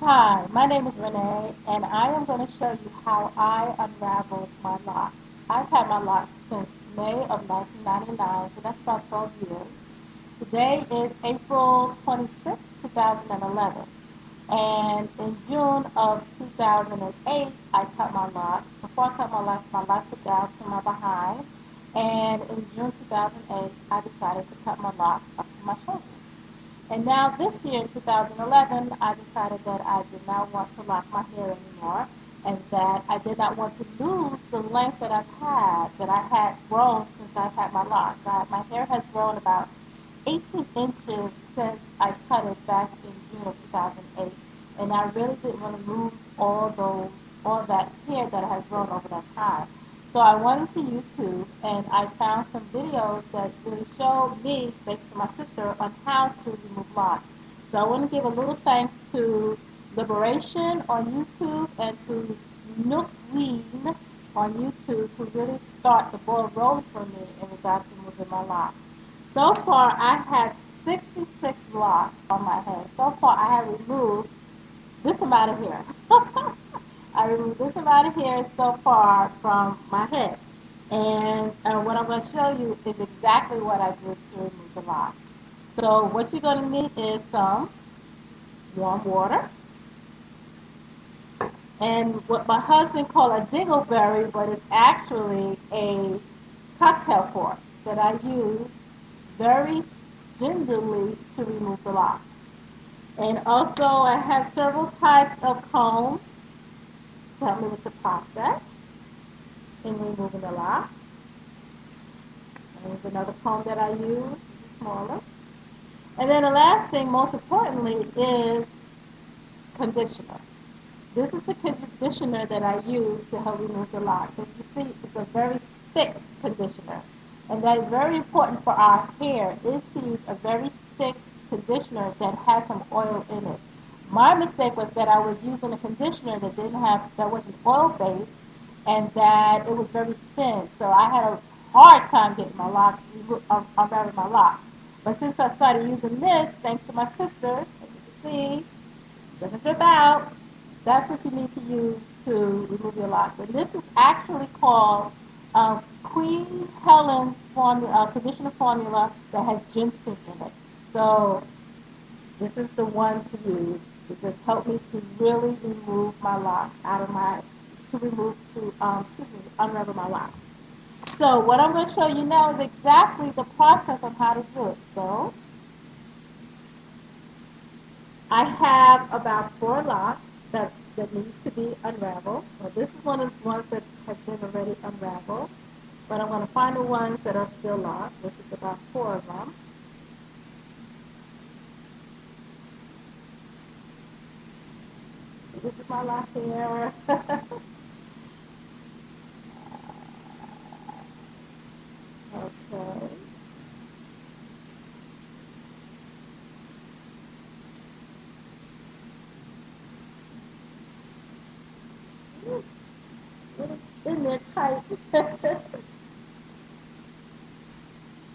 Hi, my name is Renee, and I am going to show you how I unraveled my locks. I've had my locks since May of 1999, so that's about 12 years. Today is April 26, 2011, and in June of 2008, I cut my locks. Before I cut my locks were down to my behind, and in June 2008, I decided to cut my locks up to my shoulders. And now this year in 2011, I decided that I did not want to lock my hair anymore and that I did not want to lose the length that I had grown since I've had my locks. My hair has grown about 18 inches since I cut it back in June of 2008. And I really didn't want to lose all that hair that has grown over that time. So I went into YouTube and I found some videos that really showed me, thanks to my sister, on how to remove locks. So I want to give a little thanks to Liberation on YouTube and to Snookweed on YouTube who really start the ball rolling for me in regards to removing my locks. So far, I had 66 locks on my head. So far, I have removed this amount of hair. I removed this amount of hair so far from my head. And what I'm going to show you is exactly what I did to remove the locks. So what you're going to need is some warm water and what my husband called a dingleberry, but it's actually a cocktail fork that I use very gingerly to remove the locks. And also I have several types of combs to help me with the process in removing the locks. And there's another comb that I use, this is smaller. And then the last thing, most importantly, is conditioner. This is the conditioner that I use to help remove the locks. As you see, it's a very thick conditioner. And that is very important for our hair, is to use a very thick conditioner that has some oil in it. My mistake was that I was using a conditioner that wasn't oil-based, and that it was very thin. So I had a hard time getting my locks, unraveling my locks. But since I started using this, thanks to my sister, as you can see, it doesn't drip out. That's what you need to use to remove your locks. And this is actually called Queen Helen's conditioner formula that has ginseng in it. So this is the one to use. It just helped me to really remove my locks out of my, to remove, to, unravel my locks. So what I'm going to show you now is exactly the process on how to do it. So I have about 4 locks that needs to be unraveled. Now this is one of the ones that has been already unraveled, but I'm going to find the ones that are still locked, which is about 4 of them. This is my lock here. Okay. It's in there tight.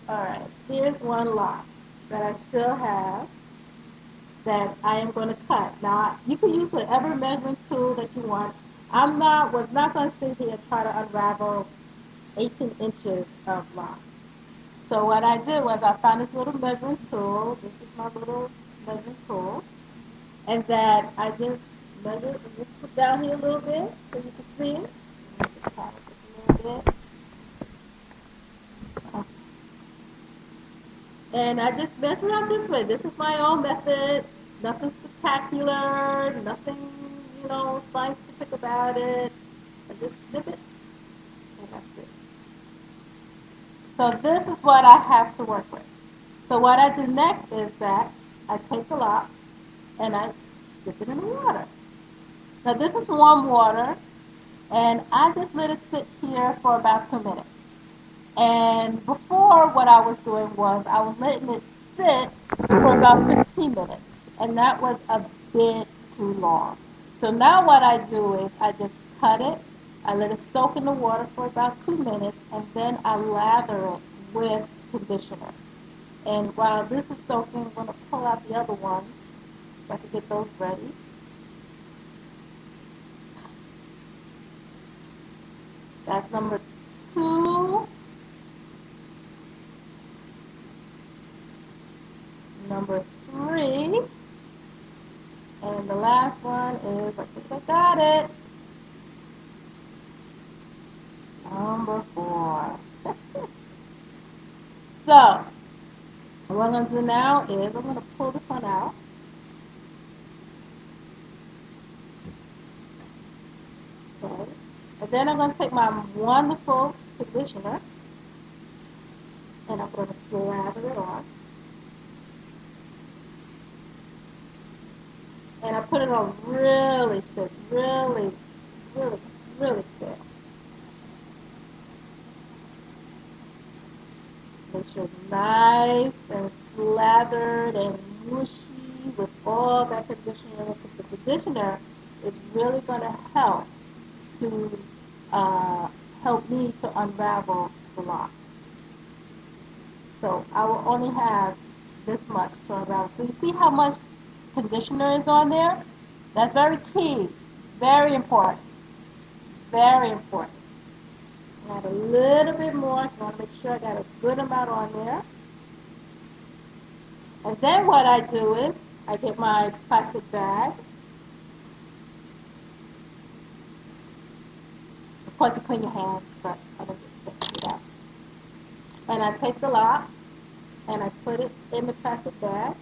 All right, here's one lock that I still have that I am going to cut. Now, you can use whatever measuring tool that you want. Was not going to sit here and try to unravel 18 inches of lock. So what I did was I found this little measuring tool. This is my little measuring tool. And that I just measured and just put down here a little bit so you can see it. Just kind of just a little bit. And I just measure out this way. This is my own method. Nothing spectacular, nothing, scientific about it. I just snip it, and that's it. So this is what I have to work with. So what I do next is that I take the lock and I dip it in the water. Now this is warm water, and I just let it sit here for about 2 minutes. And before, what I was doing was I was letting it sit for about 15 minutes, and that was a bit too long. So now what I do is I just cut it, I let it soak in the water for about 2 minutes, and then I lather it with conditioner. And while this is soaking, I'm going to pull out the other ones so I can get those ready. That's number 2. Number 3. And the last one is, I think I got it, number 4. So, what I'm going to do now is I'm going to pull this one out. Okay. And then I'm going to take my wonderful conditioner and I'm going to slather it on. And I put it on really thick, really, really, really thick. Make sure it's nice and slathered and mushy with all that conditioner. Because the conditioner is really going to to help me to unravel the locks. So I will only have this much to unravel. So you see how much conditioner is on there? That's very key. Very important. Very important. Add a little bit more. So I want to make sure I got a good amount on there. And then what I do is I get my plastic bag. Of course, you clean your hands, but I don't get to do that. And I take the lock and I put it in the plastic bag.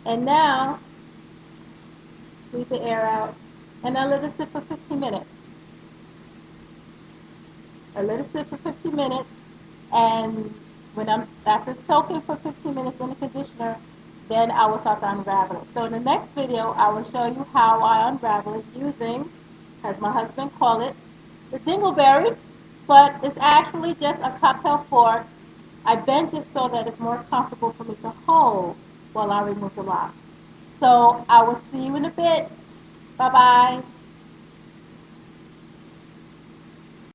And now, squeeze the air out, and I let it sit for 15 minutes. I let it sit for 15 minutes, and after soaking for 15 minutes in the conditioner, then I will start to unravel it. So in the next video, I will show you how I unravel it using, as my husband called it, the dingleberry, but it's actually just a cocktail fork. I bent it so that it's more comfortable for me to hold while I remove the locks. So I will see you in a bit. Bye-bye.